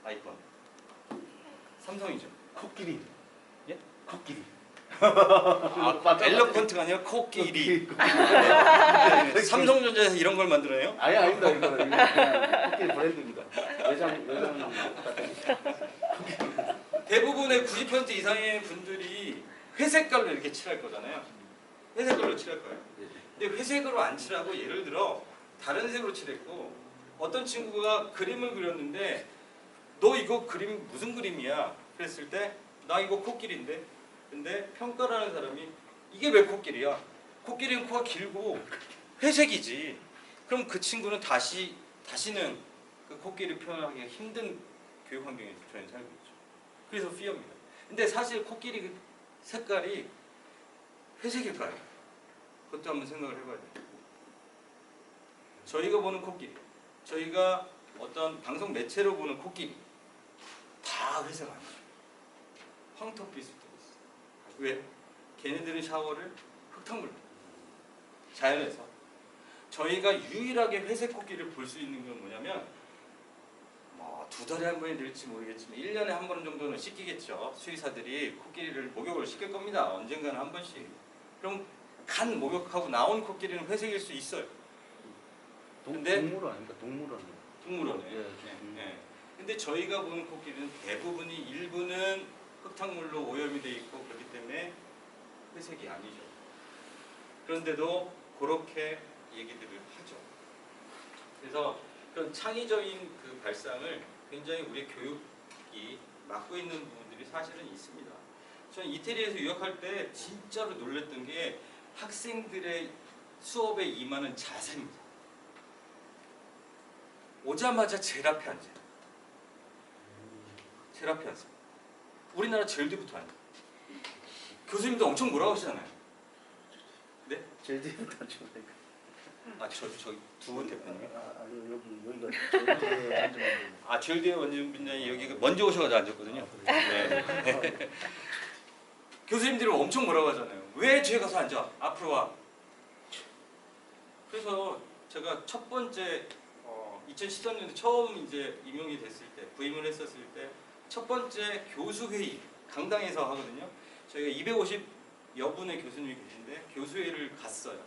아이콘. 삼성이죠. 코끼리. 예? 코끼리. 엘러펀트가 아니라 코끼리. 네, 삼성전자에서 이런 걸 만들어내요? 아니 아닙니다. 이거는 코끼리 브랜드입니다. 외장 대부분의 90% 이상의 분들이 회색깔로 이렇게 칠할 거잖아요. 회색깔로 칠할 거예요. 근데 회색으로 안 칠하고 예를 들어 다른 색으로 칠했고 어떤 친구가 그림을 그렸는데 너 이거 그림 무슨 그림이야? 그랬을 때 나 이거 코끼리인데 근데 평가를 하는 사람이 이게 왜 코끼리야? 코끼리는 코가 길고 회색이지. 그럼 그 친구는 다시는 그 코끼리 표현하기가 힘든 교육 환경에서 저희는 살고 있죠. 그래서 피어입니다. 근데 사실 코끼리 그 색깔이 회색일까요? 그것도 한번 생각을 해봐야 돼요. 저희가 보는 코끼리, 저희가 어떤 방송 매체로 보는 코끼리 다 회색 아니죠. 황토빛으로 되어 있어요. 왜? 걔네들은 샤워를 흙탕물로 자연에서. 저희가 유일하게 회색 코끼리를 볼 수 있는 건 뭐냐면 뭐 2달에 한 번이 될지 모르겠지만 1년에 한 번 정도는 씻기겠죠. 수의사들이 코끼리를 목욕을 시킬 겁니다. 언젠가는 한 번씩. 그럼 간 목욕하고 나온 코끼리는 회색일 수 있어요. 동물원 아닙니까? 동물원에. 예. 근데 저희가 보는 코끼리는 대부분이 일부는 흙탕물로 오염이 돼 있고 그렇기 때문에 회색이 아니죠. 그런데도 그렇게 얘기들을 하죠. 그래서 그런 창의적인 그 발상을 굉장히 우리 교육이 맡고 있는 부분들이 사실은 있습니다. 저는 이태리에서 유학할 때 진짜로 놀랬던 게 학생들의 수업에 임하는 자세입니다. 오자마자 제일 앞에 앉아요. 제일 앞에 앉아요. 우리나라 제일 뒤부터 앉아요. 교수님도 엄청 뭐라고 하시잖아요. 네? 제일 뒤부터 앉으면 아, 저기 두 분 대표님. 여기가 제일 뒤에 앉으면 아, 제일 뒤에 원진 분장이 여기 먼저 오셔가지고 앉았거든요. 네. 교수님들이 엄청 뭐라고 하잖아요. 왜 뒤에 가서 앉아? 앞으로 와. 그래서 제가 첫 번째 2013년에 처음 이제 임용이 됐을 때, 부임을 했었을 때 첫 번째 교수회의 강당에서 하거든요. 저희가 250여 분의 교수님이 계신데 교수회의를 갔어요.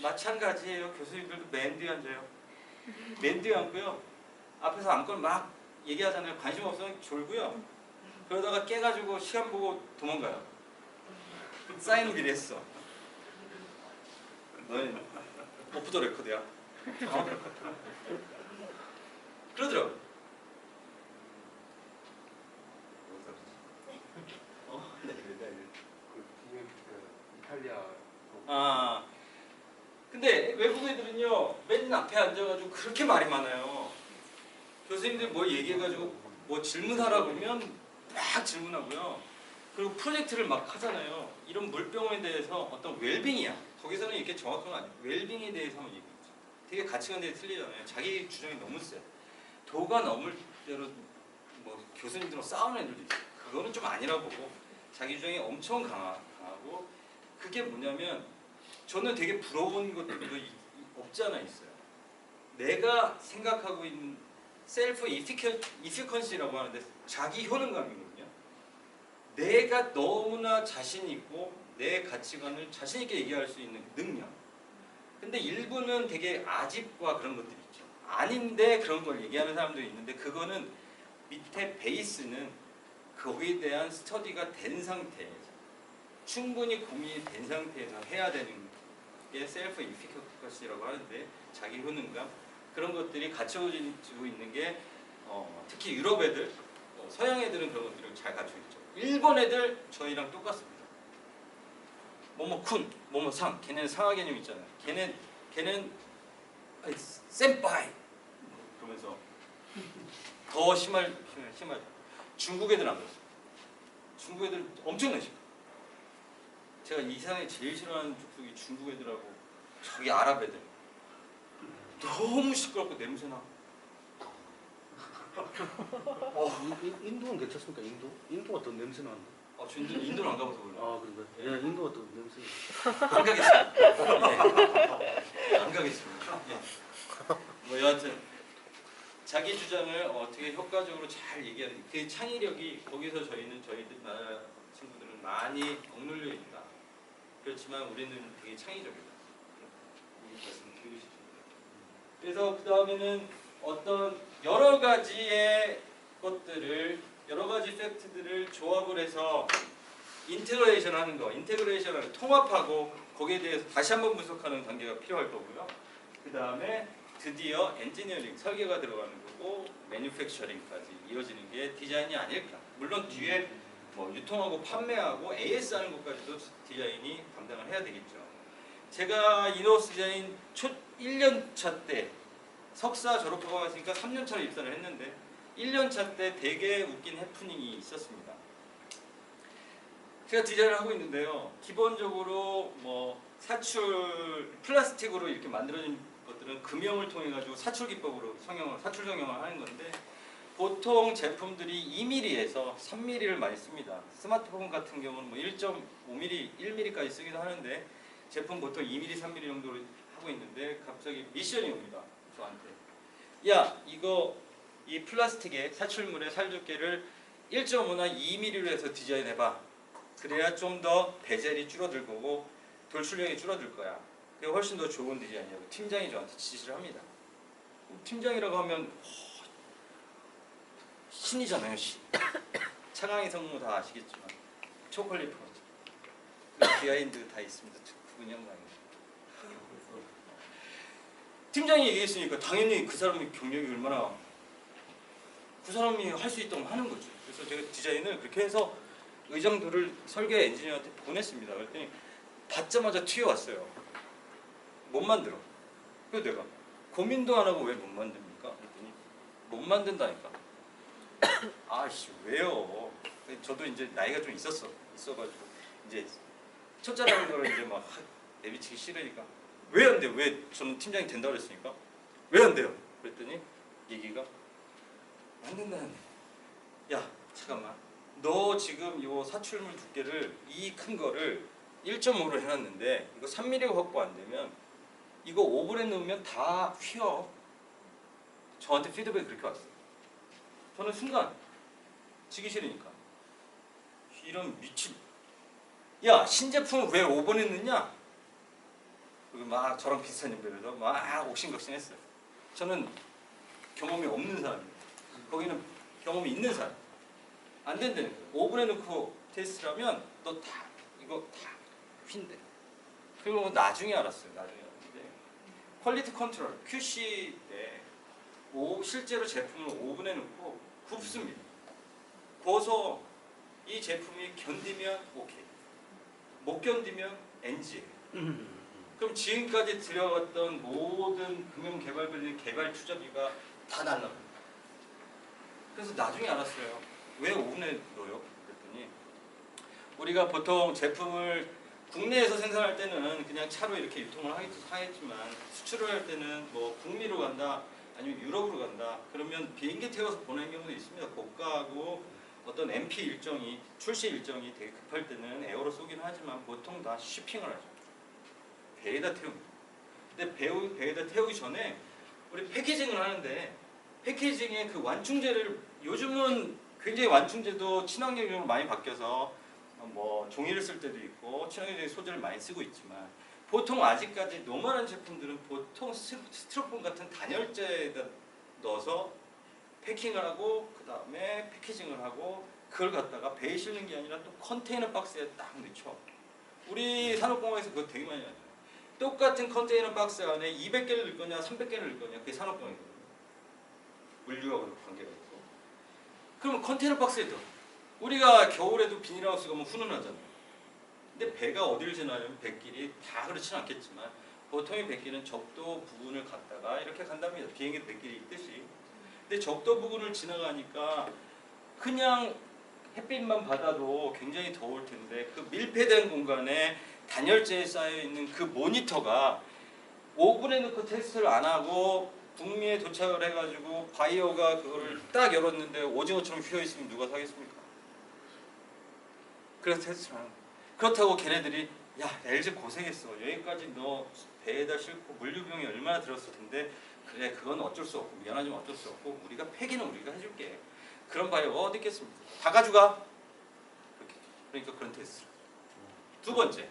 마찬가지예요. 교수님들도 맨 뒤에 앉아요. 맨 뒤에 앉고요. 앞에서 안건 막 얘기하잖아요. 관심 없으면 졸고요. 그러다가 깨가지고 시간 보고 도망가요. 사인은 미리 했어. 너는 오프 더 레코드야. 그러더라고요. 네. 이탈리아. 아, 근데 외국 애들은요 맨 앞에 앉아가지고 그렇게 말이 많아요. 교수님들 뭐 얘기해가지고 뭐 질문하라 그러면 막 질문하고요. 그리고 프로젝트를 막 하잖아요. 이런 물병에 대해서 어떤 웰빙이야. 거기서는 이렇게 정확한 건 아니에요. 웰빙에 대해서 한번 얘기했죠. 되게 가치관들이 틀리잖아요. 자기 주장이 너무 세. 도가 넘을 대로 뭐 교수님들하고 싸우는 애들도 있어요. 그거는 좀 아니라고 보고 자기 주장이 엄청 강하고 그게 뭐냐면 저는 되게 부러운 것들도 없지 않아 있어요. 내가 생각하고 있는 셀프 이피컨시라고 하는데 자기 효능감이거든요. 내가 너무나 자신 있고 내 가치관을 자신 있게 얘기할 수 있는 능력. 근데 일부는 되게 아집과 그런 것들이 있죠. 아닌데 그런 걸 얘기하는 사람도 있는데 그거는 밑에 베이스는 거기에 대한 스터디가 된 상태에서 충분히 고민이 된 상태에서 해야 되는 게 셀프 이피커시라고 하는데 자기 효능감 그런 것들이 갖춰지고 있는 게 특히 유럽 애들, 서양 애들은 그런 것들을 잘 갖추고 있죠. 일본 애들 저희랑 똑같습니다. 뭐뭐쿤, 뭐뭐상, 걔네는 상하 개념 있잖아요. 걔는 센파이 그러면서 더 심할. 중국 애들 안 그렇습니다. 중국 애들 엄청나게 싫어. 제가 이 세상에 제일 싫어하는 족속이 중국 애들하고 저기 아랍 애들. 너무 시끄럽고 냄새나. 인도는 괜찮습니까? 인도가 더 냄새 나는데. 저 인도를 안 가봐서 몰라요. 아 그런가요? 예, 인도가 더 냄새. 안 가겠습니다. 안 가겠습니다. 뭐 여하튼 자기 주장을 어떻게 효과적으로 잘 얘기하는 그 창의력이 거기서 저희들 나라 친구들은 많이 억눌려 있다. 그렇지만 우리는 되게 창의적이다. 이 말씀 드리고 싶습니다. 그래서 그 다음에는 어떤 여러 가지의 것들을 여러 가지 팩트들을 조합을 해서 인테그레이션 하는 거, 인테그레이션을 통합하고 거기에 대해서 다시 한번 분석하는 단계가 필요할 거고요. 그 다음에 드디어 엔지니어링, 설계가 들어가는 거고 매뉴팩처링까지 이어지는 게 디자인이 아닐까. 물론 뒤에 뭐 유통하고 판매하고 AS 하는 것까지도 디자인이 감당을 해야 되겠죠. 제가 인하우스 디자인 초 1년차 때 석사 졸업하고 왔으니까 3년차로 입사를 했는데 1년차 때 되게 웃긴 해프닝이 있었습니다. 제가 디자인을 하고 있는데요. 기본적으로 뭐 사출 플라스틱으로 이렇게 만들어진 것들은 금형을 통해 가지고 사출 기법으로 사출 성형을 하는 건데 보통 제품들이 2mm에서 3mm를 많이 씁니다. 스마트폰 같은 경우는 뭐 1.5mm, 1mm까지 쓰기도 하는데 제품 보통 2mm, 3mm 정도로 하고 있는데 갑자기 미션이 옵니다. 저한테. 야, 이거 이 플라스틱의 사출물의 살두께를 1.5나 2mm로 해서 디자인해봐. 그래야 좀 더 베젤이 줄어들 거고 돌출력이 줄어들 거야. 그게 훨씬 더 좋은 디자인이라고 팀장이 저한테 지시를 합니다. 팀장이라고 하면 신이잖아요, 신. 차강희 성우 다 아시겠지만 초콜릿 프로젝트 그 비하인드 다 있습니다. 그분 영광이. 팀장이 얘기했으니까 당연히 그 사람의 경력이 얼마나 그 사람이 할 수 있다고 하는 거죠. 그래서 제가 디자인을 그렇게 해서 의정도를 설계 엔지니어한테 보냈습니다. 그랬더니 받자마자 튀어왔어요. 못 만들어. 그래서 내가 고민도 안 하고 왜 못 만듭니까? 그랬더니 못 만든다니까. 아씨 왜요? 저도 이제 나이가 좀 있어가지고 이제 첫째라는 거를 이제 막 내비치기 싫으니까 왜 안 돼요? 왜 저는 팀장이 된다고 그랬으니까 왜 안 돼요? 그랬더니 얘기가 안 된다는데. 야 잠깐만. 너 지금 요 사출물 두께를 이 큰 거를 1.5로 해놨는데 이거 3mm가 확보 안 되면 이거 오븐에 넣으면 다 휘어. 저한테 피드백이 그렇게 왔어요. 저는 순간 지기 싫으니까 이런 미친 야 신제품을 왜 오븐에 넣냐? 그리고 막 저랑 비슷한 연배라서 막 옥신각신했어요. 저는 경험이 없는 사람이에요. 거기는 경험이 있는 사람. 안 된다는 거예요. 오븐에 넣고 테스트를 하면 너 다 이거 다 휜대. 그리고 나중에 알았어요. 나중에 알았는데 퀄리티 컨트롤 QC 때 실제로 제품을 오븐에 넣고 굽습니다. 구워서 이 제품이 견디면 오케이. 못 견디면 NG. 그럼 지금까지 들여왔던 모든 금융 개발비들 개발 투자비가 다 날라갑니다. 그래서 나중에 알았어요. 왜 오븐에 넣어요? 그랬더니 우리가 보통 제품을 국내에서 생산할 때는 그냥 차로 이렇게 유통을 하겠지만 수출을 할 때는 뭐 북미로 간다 아니면 유럽으로 간다 그러면 비행기 태워서 보내는 경우도 있습니다. 고가하고 어떤 MP 일정이 출시 일정이 되게 급할 때는 에어로 쏘긴 하지만 보통 다 쉬핑을 하죠. 배에다 태웁니다. 근데 배에다 태우기 전에 우리 패키징을 하는데 패키징의 그 완충제를 요즘은 굉장히 완충제도 친환경적으로 많이 바뀌어서 뭐 종이를 쓸 때도 있고 친환경적인 소재를 많이 쓰고 있지만 보통 아직까지 노멀한 제품들은 보통 스티로폼 같은 단열재에다 넣어서 패킹을 하고 그 다음에 패키징을 하고 그걸 갖다가 배에 실는 게 아니라 또 컨테이너 박스에 딱 넣죠. 우리 산업공학에서 그거 되게 많이 하죠. 똑같은 컨테이너 박스 안에 200개를 넣을 거냐 300개를 넣을 거냐 그게 산업공학이거든요. 물류하고 관계가 있고. 그러면 컨테이너 박스에 넣어. 우리가 겨울에도 비닐하우스 가면 훈훈하잖아요. 근데 배가 어디를 지나냐면 배길이 다 그렇지는 않겠지만 보통의 배길은 적도 부근을 갔다가 이렇게 간답니다. 비행기 배길이 있듯이. 근데 적도 부근을 지나가니까 그냥 햇빛만 받아도 굉장히 더울 텐데 그 밀폐된 공간에 단열재에 쌓여있는 그 모니터가 오븐에 넣고 테스트를 안 하고 북미에 도착을 해가지고 바이어가 그거를 딱 열었는데 오징어처럼 휘어있으면 누가 사겠습니까? 그래서 테스트를 하는 거예요. 그렇다고 걔네들이 야 LG 고생했어. 여기까지 너 배에다 싣고 물류비용이 얼마나 들었을 텐데 그래 그건 어쩔 수 없고 미안하지만 어쩔 수 없고 우리가 폐기는 우리가 해줄게. 그런 바에 어디 있겠습니까? 다 가져가. 그렇게. 그러니까 그런 테스트. 두 번째,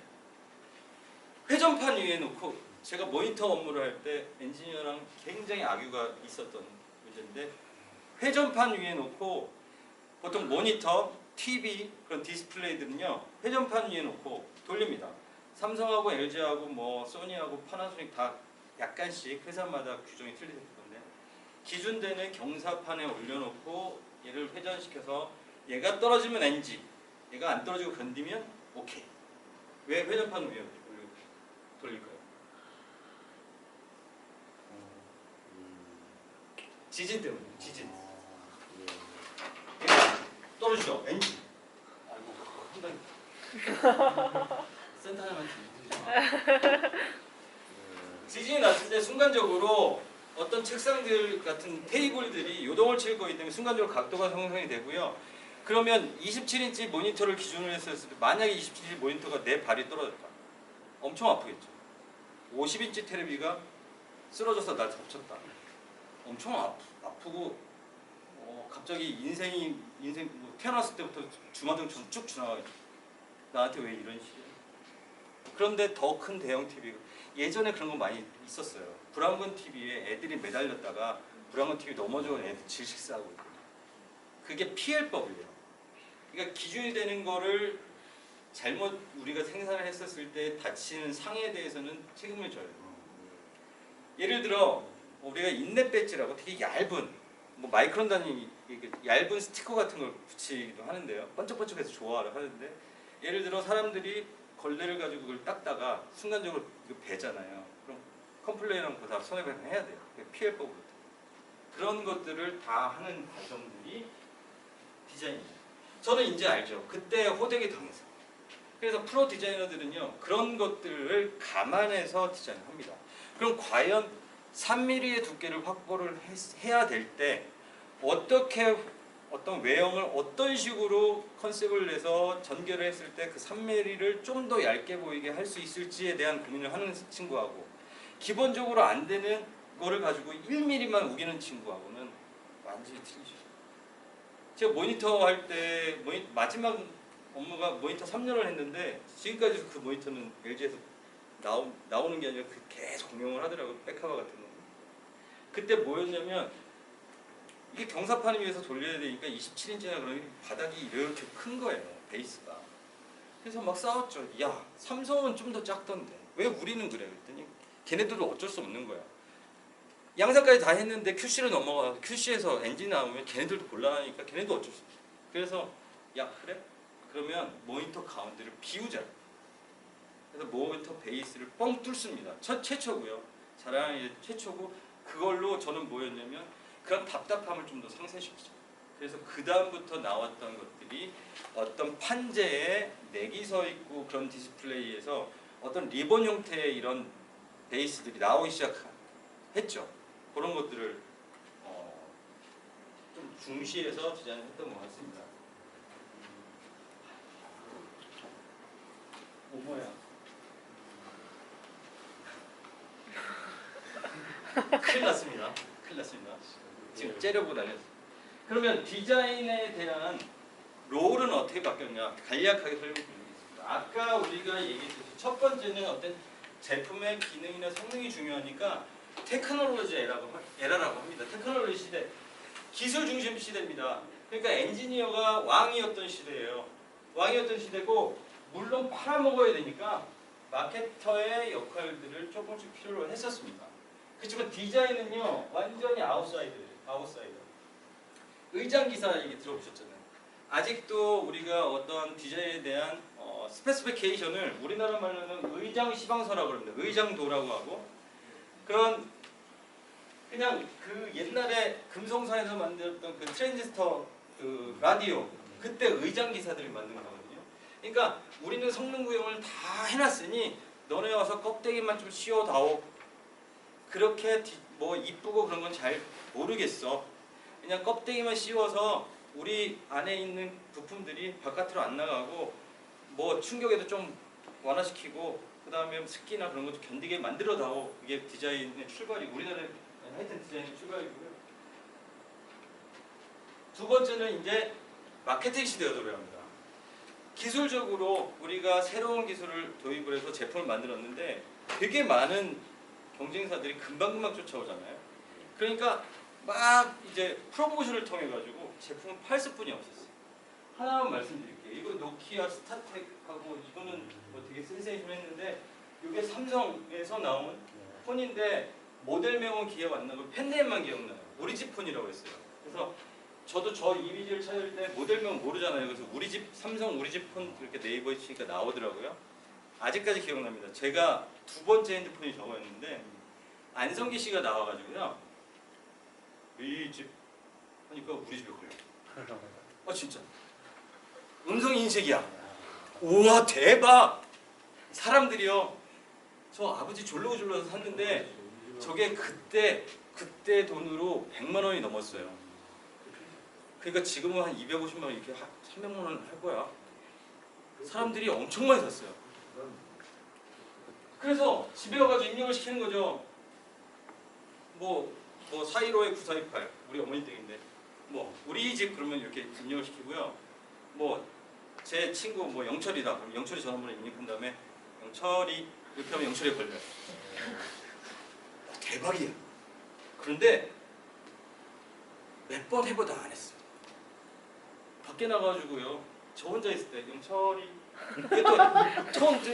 회전판 위에 놓고 제가 모니터 업무를 할 때 엔지니어랑 굉장히 악유가 있었던 문제인데 회전판 위에 놓고 보통 모니터, TV 그런 디스플레이들은요 회전판 위에 놓고 돌립니다. 삼성하고 LG하고 뭐 소니하고 파나소닉 다 약간씩 회사마다 규정이 틀리기 때문에 기준되는 경사판에 올려놓고 얘를 회전시켜서 얘가 떨어지면 NG, 얘가 안 떨어지고 견디면 OK. 왜 회전판 위에 돌릴까요? 지진 때문에. 지진. 얘가 떨어지죠. NG. 아이고 한번 센터 하나만 주세요. 지진이 났을 때 순간적으로 어떤 책상들 같은 테이블들이 요동을 치고 있기 때문에 순간적으로 각도가 형성이 되고요. 그러면 27인치 모니터를 기준으로 했을 때 만약에 27인치 모니터가 내 발이 떨어졌다. 엄청 아프겠죠. 50인치 테레비가 쓰러져서 날 덮쳤다. 엄청 아프고 갑자기 인생 뭐 태어났을 때부터 주마등처럼 쭉 지나가겠죠. 나한테 왜 이런 식이야. 그런데 더 큰 대형 TV가 예전에 그런 거 많이 있었어요. 브라운관 TV에 애들이 매달렸다가 브라운관 TV 넘어져서 애들 질식 싸고 있거든요. 그게 PL법이에요. 그러니까 기준이 되는 거를 잘못 우리가 생산을 했었을 때 다치는 상해에 대해서는 책임을 져요. 예를 들어 우리가 인넷 배지라고 되게 얇은 뭐 마이크론 단위 얇은 스티커 같은 걸 붙이기도 하는데요. 번쩍번쩍해서 좋아를 하는데 예를 들어 사람들이 걸레를 가지고 그걸 닦다가 순간적으로 이거 베잖아요. 그럼 컴플레인하면 그거 다 손해배상해야 돼요. PL법으로. 그런 것들을 다 하는 과정들이 디자인이에요. 저는 이제 알죠. 그때 호되게 당했어요. 그래서 프로 디자이너들은요 그런 것들을 감안해서 디자인을 합니다. 그럼 과연 3mm의 두께를 확보를 해야 될 때 어떻게 어떤 외형을 어떤 식으로 컨셉을 내서 전개를 했을 때 그 3mm를 좀 더 얇게 보이게 할 수 있을지에 대한 고민을 하는 친구하고 기본적으로 안 되는 거를 가지고 1mm만 우기는 친구하고는 완전히 틀리죠. 제가 모니터 할 때 마지막 업무가 모니터 3년을 했는데 지금까지도 그 모니터는 LG에서 나오는 게 아니라 계속 공용을 하더라고요. 백커버 같은 거. 그때 뭐였냐면 이게 경사판 위에서 돌려야 되니까 27인치나 그러니 바닥이 이렇게 큰 거예요. 베이스가. 그래서 막 싸웠죠. 야 삼성은 좀 더 작던데 왜 우리는 그래? 그랬더니 걔네들도 어쩔 수 없는 거야. 양산까지 다 했는데 QC를 넘어가서 QC에서 엔진 나오면 걔네들도 곤란하니까 걔네도 어쩔 수 없어. 그래서 야 그래? 그러면 모니터 가운데를 비우자. 그래서 모니터 베이스를 뻥 뚫습니다. 최초고요. 자랑하는 게 최초고 그걸로 저는 뭐였냐면 그런 답답함을 좀 더 상쇄시키죠. 그래서 그 다음부터 나왔던 것들이 어떤 판재에 맥이 서 있고 그런 디스플레이에서 어떤 리본 형태의 이런 베이스들이 나오기 시작했죠. 그런 것들을 좀 중시해서 디자인했던 것 같습니다. 뭐야? 큰일 났습니다. 큰일 났습니다. 지금 째려보고 다녔어요. 그러면 디자인에 대한 롤은 어떻게 바뀌었냐? 간략하게 설명드리겠습니다. 아까 우리가 얘기했듯이 첫 번째는 어떤 제품의 기능이나 성능이 중요하니까 테크놀로지 에라라고 합니다. 테크놀로지 시대, 기술 중심 시대입니다. 그러니까 엔지니어가 왕이었던 시대예요. 왕이었던 시대고 물론 팔아먹어야 되니까 마케터의 역할들을 조금씩 필요로 했었습니다. 그렇지만 디자인은요 완전히 아웃사이더. 의장기사 얘기 들어보셨잖아요. 아직도 우리가 어떤 디자인에 대한 스페시피케이션을 우리나라 말로는 의장시방서라고 합니다. 의장도라고 하고 그런 그냥 그 옛날에 금성사에서 만들었던 그 트랜지스터 그 라디오 그때 의장기사들이 만든 거거든요. 그러니까 우리는 성능 구형을 다 해놨으니 너네 와서 껍데기만 좀 씌워다오. 그렇게 뭐 이쁘고 그런 건 잘 모르겠어. 그냥 껍데기만 씌워서 우리 안에 있는 부품들이 바깥으로 안 나가고 뭐 충격에도 좀 완화시키고 그 다음에 습기나 그런 것 좀 견디게 만들어다오. 이게 디자인의 출발이 우리나라의 하여튼 디자인이 출발이고요. 두 번째는 이제 마케팅 시대가 도래합니다. 기술적으로 우리가 새로운 기술을 도입을 해서 제품을 만들었는데 되게 많은 경쟁사들이 금방금방 쫓아오잖아요. 그러니까 막 이제 프로모션을 통해 가지고 제품을 팔 수뿐이 없었어요. 하나만 말씀드릴게요. 이거 노키아 스타텍하고 이거는 뭐 되게 센세이션했는데 이게 삼성에서 나온 폰인데 모델명은 기억 안 나고 펜네임만 기억나요. 우리 집 폰이라고 했어요. 그래서 저도 저 이미지를 찾을 때 모델명 모르잖아요. 그래서 우리 집 삼성 우리 집 폰 이렇게 네이버에 치니까 나오더라고요. 아직까지 기억납니다. 제가 두 번째 핸드폰이 저거였는데 안성기 씨가 나와가지고요. 우리 집 하니까 우리 집에 걸려. 아 진짜. 음성 인식이야. 우와 대박. 사람들이요. 저 아버지 졸르고 졸라서 샀는데 저게 그때 돈으로 100만 원이 넘었어요. 그러니까 지금은 한 250만 원 이렇게 300만 원 할 거야. 사람들이 엄청 많이 샀어요. 그래서 집에 와가지고 입력을 시키는 거죠. 뭐 415에 9428 우리 어머니 댁인데 뭐 우리 집 그러면 이렇게 입력을 시키고요. 뭐 제 친구 뭐 영철이다. 그럼 영철이 전화번호 입력한 다음에 영철이 이렇게 하면 영철이 걸려요. 대박이야. 그런데 몇 번 해보다 안 했어. 밖에 나가가지고요. 저 혼자 있을 때 영철이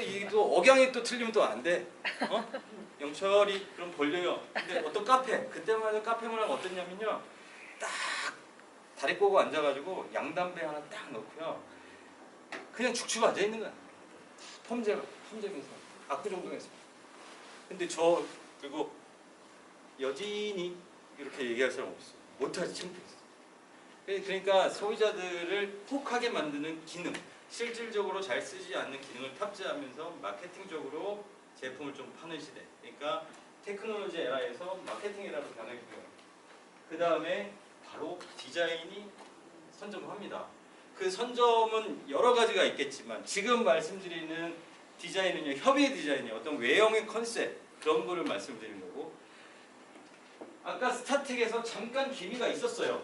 이게 또 억양이 또 틀리면 또 안 돼. 어? 영철이 그럼 벌려요. 근데 어떤 카페 그때만 해도 카페 문화가 어땠냐면요. 딱 다리 꼬고 앉아가지고 양담배 하나 딱 넣고요. 그냥 죽치고 앉아 있는 거야. 펌제면서 압구정동에서. 근데 저 그리고 여진이 이렇게 얘기할 사람 없어. 못하지 창피했어. 그러니까 소비자들을 혹하게 만드는 기능, 실질적으로 잘 쓰지 않는 기능을 탑재하면서 마케팅적으로 제품을 좀 파는 시대. 그러니까 테크놀로지 에라에서 마케팅 에라로 변했고요. 그 다음에 바로 디자인이 선점합니다. 그 선점은 여러 가지가 있겠지만 지금 말씀드리는 디자인은요, 협의 디자인이에요. 어떤 외형의 컨셉 그런 거를 말씀드리는 거고. 아까 스타텍에서 잠깐 기미가 있었어요.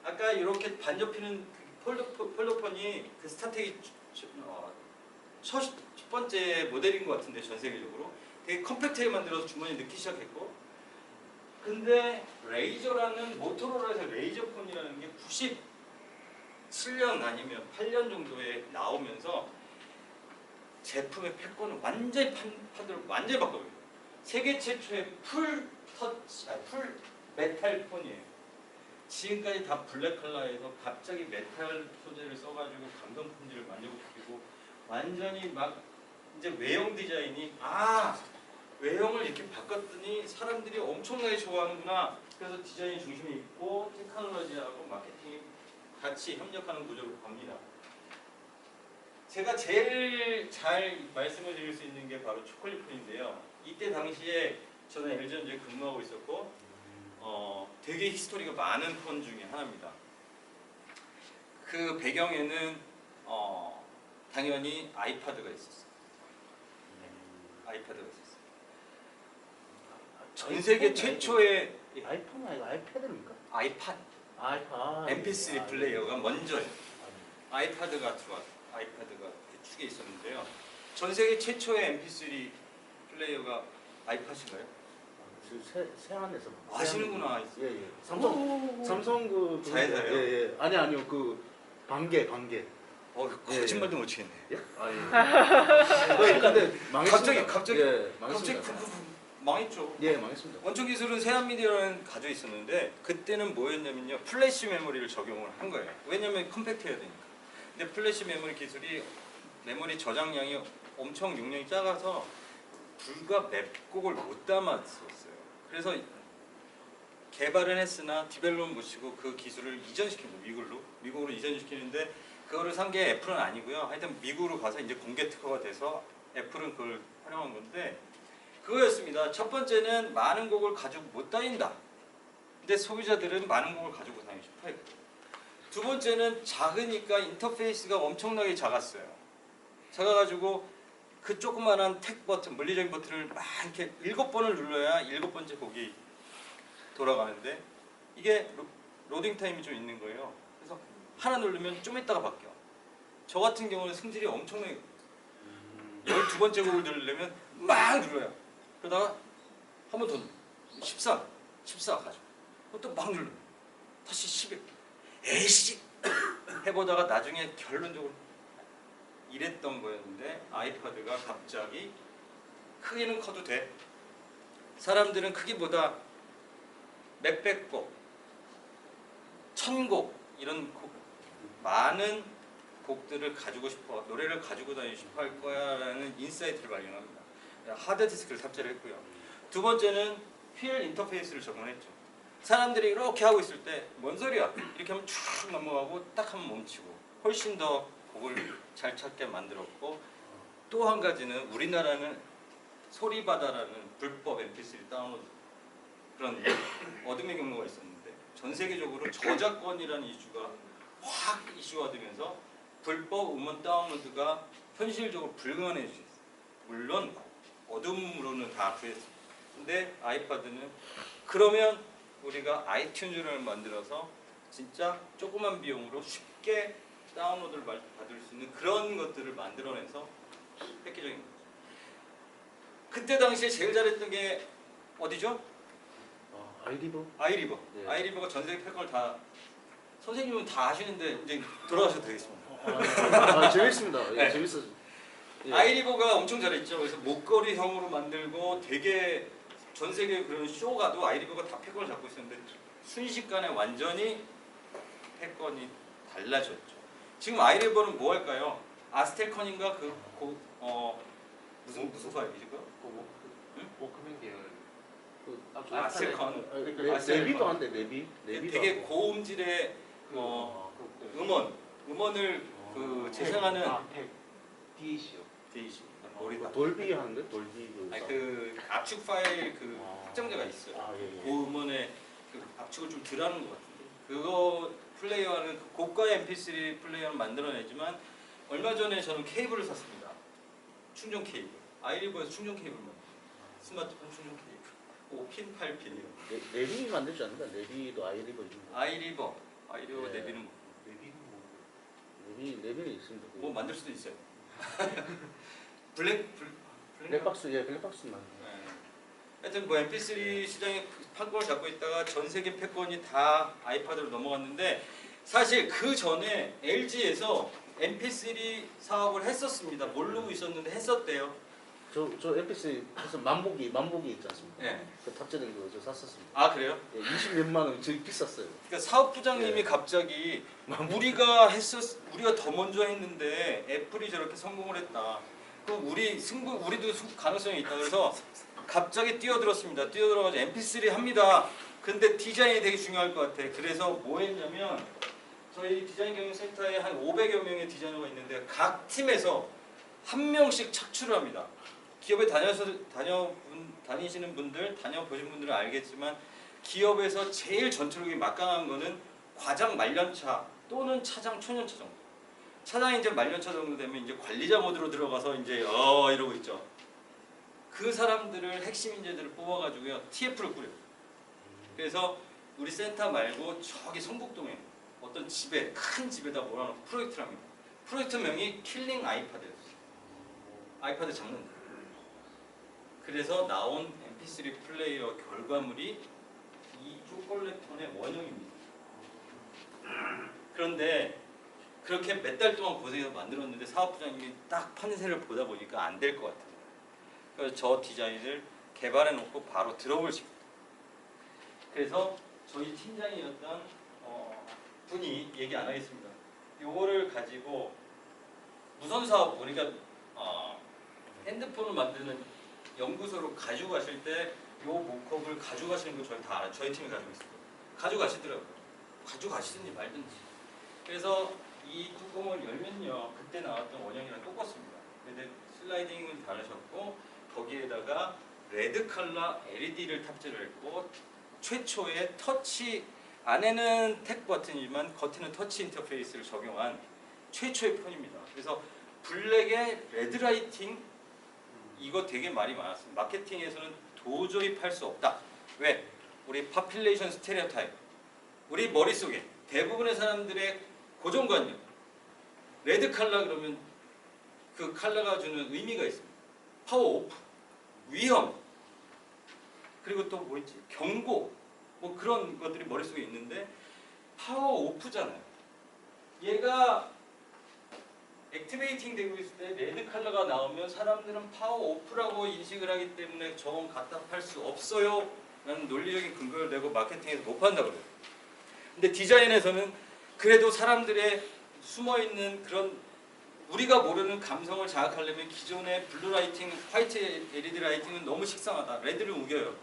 아까 이렇게 반접히는 폴더폰이 그 스타텍이 첫 번째 모델인 것 같은데 전 세계적으로 되게 컴팩트하게 만들어서 주머니에 넣기 시작했고, 근데 레이저라는 모토로라에서 레이저폰이라는 게 97년 아니면 8년 정도에 나오면서 제품의 패권을 완전히 판도를 완전히 바꿔버려요. 세계 최초의 풀 메탈 폰이에요. 지금까지 다 블랙 컬러에서 갑자기 메탈 소재를 써가지고 감성 품질을 만족시키고 완전히 막 이제 외형 디자인이 외형을 이렇게 바꿨더니 사람들이 엄청나게 좋아하는구나. 그래서 디자인이 중심에 있고 테크놀로지하고 마케팅이 같이 협력하는 구조로 갑니다. 제가 제일 잘 말씀을 드릴 수 있는 게 바로 초콜릿폰인데요. 이때 당시에 저는 LG전자에 근무하고 있었고 되게 히스토리가 많은 폰 중에 하나입니다. 그 배경에는 당연히 아이패드가 있었어요. 아이패드가 있었어요. 전 세계 최초의 아이폰 아니고 아이패드입니까? 아이팟 MP3 플레이어가 먼저예요. 아이패드가 그 축에 있었는데요. 전 세계 최초의 MP3 플레이어가 아이팟인가요? 세안에서 아시는구나. 예. 삼성 그 자회사요? 예. 아니요 그 반개. 거짓말도 못 치겠네. 예? 근데 망했습니다. 갑자기 망했습니다. 망했죠. 예, 망했습니다. 원초 기술은 세안미디어라는 가지고 있었는데 그때는 뭐였냐면요, 플래시 메모리를 적용을 한 거예요. 왜냐면 컴팩트해야 되니까. 근데 플래시 메모리 기술이 메모리 저장량이 엄청 용량이 작아서 불과 몇 곡을 못 담았었어요. 그래서 개발은 했으나 디벨롭은 못시고 그 기술을 이전시킨 거예요. 미국으로 이전시키는데 그거를 산 게 애플은 아니고요. 하여튼 미국으로 가서 이제 공개 특허가 돼서 애플은 그걸 활용한 건데 그거였습니다. 첫 번째는 많은 곡을 가지고 못 다닌다. 근데 소비자들은 많은 곡을 가지고 다니고 싶어요. 두 번째는 작으니까 인터페이스가 엄청나게 작았어요. 작아가지고 그 조그만한 택 버튼, 물리적인 버튼을 막 이렇게 7번을 눌러야 7번째 곡이 돌아가는데 이게 로딩 타임이 좀 있는 거예요. 그래서 하나 누르면 좀 있다가 바뀌어. 저 같은 경우는 승질이 엄청나게 12번째 곡을 누르려면 막 눌러요. 그러다가 한 번 더 눌러. 14 가죠. 또 막 눌러. 다시 11. 에이씨 해보다가 나중에 결론적으로 이랬던 거였는데 아이파드가 갑자기 크기는 커도 돼. 사람들은 크기보다 몇백 곡, 1000곡 이런 많은 곡들을 가지고 싶어, 노래를 가지고 다니고 싶어 할 거야 라는 인사이트를 발견합니다. 하드디스크를 탑재를 했고요. 두 번째는 휠 인터페이스를 적용했죠. 사람들이 이렇게 하고 있을 때 뭔 소리야? 이렇게 하면 쭉 넘어가고 딱 하면 멈추고 훨씬 더 곡을 잘 찾게 만들었고, 또 한 가지는 우리나라는 소리바다라는 불법 MP3 다운로드 그런 어둠의 경로가 있었는데 전 세계적으로 저작권이라는 이슈가 확 이슈가 되면서 불법 음원 다운로드가 현실적으로 불가능해졌어요. 물론 어둠으로는 다 구했습니다. 근데 아이파드는 그러면 우리가 아이튠즈를 만들어서 진짜 조그만 비용으로 쉽게 다운로드를 받을 수 있는 그런 것들을 만들어내서 획기적인 거죠. 그때 당시에 제일 잘했던 게 어디죠? 아이리버? 아이리버. 네. 아이리버가 전 세계 패권을 다, 선생님은 다 아시는데 이제 돌아가셔도 되겠습니다. 재밌습니다. 예, 네. 재밌어요. 예. 아이리버가 엄청 잘했죠. 그래서 목걸이형으로 만들고 되게 전 세계 그런 쇼가도 아이리버가 다 패권을 잡고 있었는데 순식간에 완전히 패권이 달라졌죠. 지금 아이리버는 뭐 할까요? 아스텔컨인가 무슨 파일이죠? 워크맨 계열. 아스텔컨. 내비도 한대 내비. 되게 고음질의 음원을 재생하는 DAC요. DAC. 머리다. 돌비 하는데 돌비. 아니 그 압축 파일 그 확정제가 있어요. 예. 그 음원의 그 압축을 좀 덜하는 것 같은데 그거 플레이어하는 그 고가의 MP3 플레이어는 만들어내지만 얼마 전에 저는 케이블을 샀습니다. 충전 케이블. 아이리버에서 충전 케이블만. 스마트폰 충전 케이블. 5핀, 8핀이요. 내비 만들지 않는다. 내비도 아이리버 있는 거. 아이리버 네. 내비는 뭐? 내비는 있습니다. 뭐 만들 수도 있어요. 블랙박스 블랙박스만. 네. 하여튼 뭐 MP3 시장에 판권을 잡고 있다가 전 세계 패권이 다 아이파드로 넘어갔는데 사실 그 전에 LG에서 MP3 사업을 했었습니다. 모르고 있었는데 했었대요. 저 MP3 해서 만보기 있지 않습니까? 네. 그 탑재된 거 저 샀었습니다. 아 그래요? 예, 20몇만 원 되게 비쌌어요. 그러니까 사업부장님이 네. 갑자기 우리가 더 먼저 했는데 애플이 저렇게 성공을 했다. 그럼 우리도 가능성이 있다. 그래서 갑자기 뛰어들었습니다. 뛰어들어가지고 MP3 합니다. 근데 디자인이 되게 중요할 것 같아. 그래서 뭐 했냐면 저희 디자인 경영센터에 한 500여 명의 디자이너가 있는데 각 팀에서 한 명씩 착출을 합니다. 기업에 다니시는 분들, 다녀보신 분들은 알겠지만 기업에서 제일 전투력이 막강한 거는 과장 말년차 또는 차장 초년차 정도. 차장이 이제 말년차 정도 되면 이제 관리자 모드로 들어가서 이제 이러고 있죠. 그 사람들을 핵심 인재들을 뽑아가지고요 TF를 꾸려. 그래서 우리 센터 말고 저기 성북동에 어떤 집에 큰 집에다 몰아놓고 프로젝트를 합니다. 프로젝트 명이 킬링 아이파드였어요. 아이파드 잡는다. 그래서 나온 MP3 플레이어 결과물이 이 초콜릿톤의 원형입니다. 그런데 그렇게 몇 달 동안 고생해서 만들었는데 사업부장님이 딱 판세를 보다 보니까 안 될 것 같아요. 그래서 저 디자인을 개발해 놓고 바로 들어볼 수 있습니다. 그래서 저희 팀장이었던 분이 얘기 안 하겠습니다. 요거를 가지고 무선 사업 그러니까 핸드폰을 만드는 연구소로 가지고 가실 때 요 모컵을 가지고 가시는 거 저희 다 알아요. 저희 팀이 가지고 있어요. 가지고 가시더라고요. 가지고 가시든지 말든지. 그래서 이 뚜껑을 열면요 그때 나왔던 원형이랑 똑같습니다. 근데 슬라이딩을 달으셨고 거기에다가 레드 컬러 LED를 탑재를 했고 최초의 터치 안에는 택 버튼이지만 겉에는 터치 인터페이스를 적용한 최초의 폰입니다. 그래서 블랙의 레드라이팅 이거 되게 말이 많았습니다. 마케팅에서는 도저히 팔 수 없다. 왜? 우리 파퓰레이션 스테레오타입, 우리 머릿속에 대부분의 사람들의 고정관념, 레드 칼라 그러면 그 칼라가 주는 의미가 있습니다. 파워 오프, 위험, 그리고 또 뭐 있지? 경고, 뭐 그런 것들이 머릿속에 있는데 파워 오프잖아요. 얘가 액티베이팅 되고 있을 때 레드 컬러가 나오면 사람들은 파워 오프라고 인식을 하기 때문에 저건 갖다 팔 수 없어요 라는 논리적인 근거를 내고 마케팅에서 못 판다고 그래요. 근데 디자인에서는 그래도 사람들의 숨어있는 그런 우리가 모르는 감성을 자극하려면 기존의 블루 라이팅, 화이트 LED 라이팅은 너무 식상하다. 레드를 우겨요.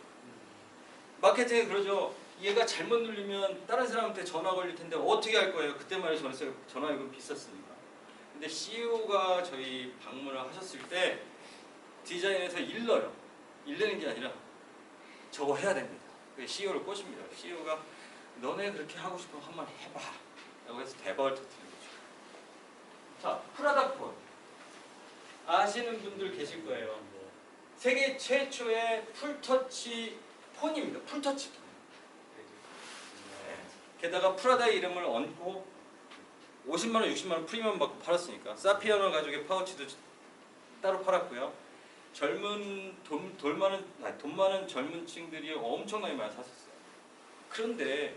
마케팅에 그러죠. 얘가 잘못 누르면 다른 사람한테 전화 걸릴 텐데 어떻게 할 거예요? 그때 말에 전화요금 비쌌으니까. 근데 CEO가 저희 방문을 하셨을 때 디자인에서 일러요. 일르는 게 아니라 저거 해야 됩니다. CEO를 꼬십니다. CEO가 너네 그렇게 하고 싶으면 한번 해봐 라고 해서 대박을 터뜨린 거죠. 자, 프라다폰 아시는 분들 계실 거예요. 세계 최초의 풀터치 폰입니다. 풀터치 폰. 게다가 프라다의 이름을 얹고 50만원, 60만원 프리미엄 받고 팔았으니까 사피아노 가죽의 파우치도 따로 팔았고요. 젊은 돈 많은 젊은 층들이 엄청나게 많이 샀었어요. 그런데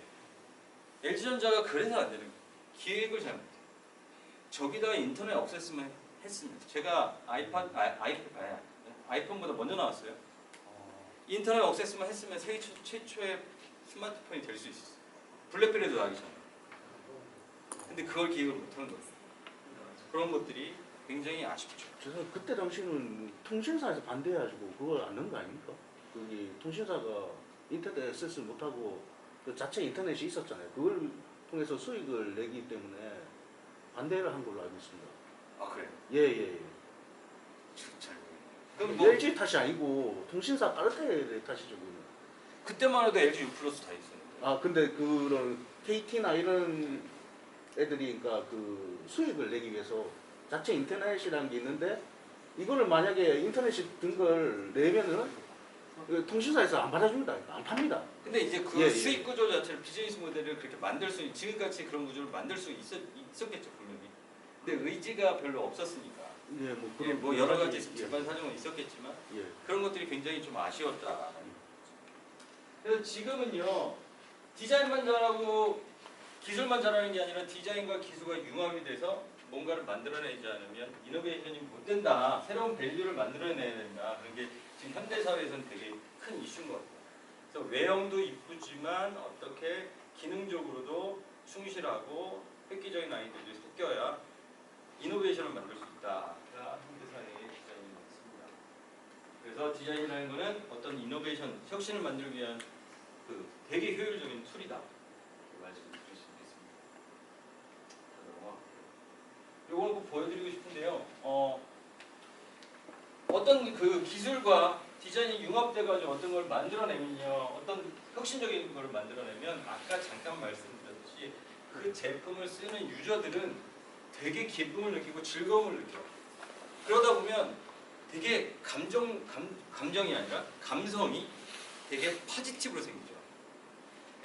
LG전자가 그래서 안 되는 거예요. 기획을 잘못해요. 저기다가 인터넷 액세스만 했습니다. 제가 아이폰보다 먼저 나왔어요. 인터넷 액세스만 했으면 세계 최초의 스마트폰이 될 수 있었어요. 블랙베리도 나기 전에. 근데 그걸 기획을 못하는 거예요. 그런 것들이 굉장히 아쉽죠. 저는 그때 당시는 통신사에서 반대해가지고 그걸 안 넣은 거 아닙니까? 거기 통신사가 인터넷 액세스 못하고 그 자체 인터넷이 있었잖아요. 그걸 통해서 수익을 내기 때문에 반대를 한 걸로 알고 있습니다. 아 그래요? 예예. 잘 모르겠네요. 그럼 뭐 LG 탓이 아니고 통신사 까르텔의 탓이죠. 그거는. 그때만 해도 LG U 플러스 다 있었는데. 아 근데 그런 KT나 이런 애들이 그러니까 그 수익을 내기 위해서 자체 인터넷이라는 게 있는데 이거를 만약에 인터넷이 든 걸 내면은 통신사에서 안 받아줍니다. 안 팝니다. 근데 이제 그 예, 수익 구조 자체를 비즈니스 모델을 그렇게 만들 수 지금같이 그런 구조를 만들 수 있었겠죠 분명히. 근데 의지가 별로 없었으니까. 예, 뭐 예, 그런 뭐 여러 가지 예. 재반 사정은 있었겠지만 예. 그런 것들이 굉장히 좀 아쉬웠다. 그래서 지금은요 디자인만 잘하고 기술만 잘하는 게 아니라 디자인과 기술과 융합이 돼서 뭔가를 만들어내지 않으면 이노베이션이 못 된다. 새로운 밸류를 만들어내야 된다. 그런 게 지금 현대 사회에서는 되게 큰 이슈인 것 같아요. 그래서 외형도 이쁘지만 어떻게 기능적으로도 충실하고 획기적인 아이디어들이 섞여야 이노베이션을 만들 수 있다가 현대 사회의 디자인이 있습니다. 그래서 디자인이라는 것은 어떤 이노베이션, 혁신을 만들기 위한 그 되게 효율적인 툴이다. 말씀드릴 수 있겠습니다. 요걸 꼭 보여드리고 싶은데요. 어떤 그 기술과 디자인이 융합돼가지고 어떤 걸 만들어내면요, 어떤 혁신적인 걸 만들어내면 아까 잠깐 말씀드렸듯이 그 제품을 쓰는 유저들은 되게 기쁨을 느끼고 즐거움을 느껴요. 그러다 보면 되게 감정이 아니라 감성이 되게 포지티브로 생기죠.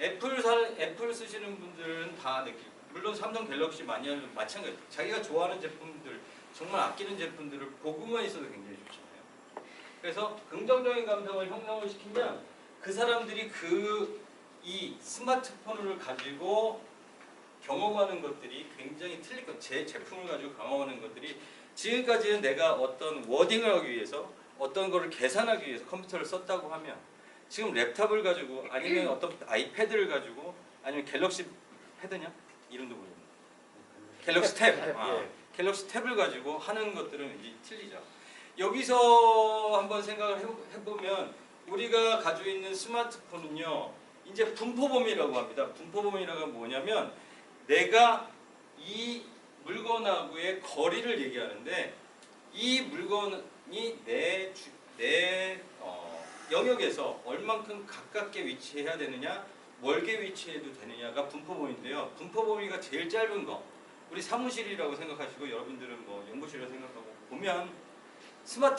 애플 쓰시는 분들은 다 느끼고, 물론 삼성 갤럭시 많이 하면 마찬가지. 자기가 좋아하는 제품들, 정말 아끼는 제품들을 보고만 있어도 굉장히 좋잖아요. 그래서 긍정적인 감성을 형성을 시키면 그 사람들이 이 스마트폰을 가지고 경험하는 것들이 굉장히 틀릴 것. 제 제품을 가지고 경험하는 것들이 지금까지는 내가 어떤 워딩을 하기 위해서 어떤 거를 계산하기 위해서 컴퓨터를 썼다고 하면 지금 랩탑을 가지고 아니면 어떤 아이패드를 가지고 아니면 갤럭시 패드냐? 이름도 모르겠네. 갤럭시 탭. 갤럭시 탭을 가지고 하는 것들은 이제 틀리죠. 여기서 한번 생각을 해보면 우리가 가지고 있는 스마트폰은요. 이제 분포범위라고 합니다. 분포범위라고 뭐냐면 내가 이 물건하고의 거리를 얘기하는데 이 물건이 내 영역에서 얼만큼 가깝게 위치해야 되느냐, 멀게 위치해도 되느냐가 분포범위인데요. 분포범위가 제일 짧은 거, 우리 사무실이라고 생각하시고 여러분들은 뭐 연구실이라고 생각하고 보면 스마트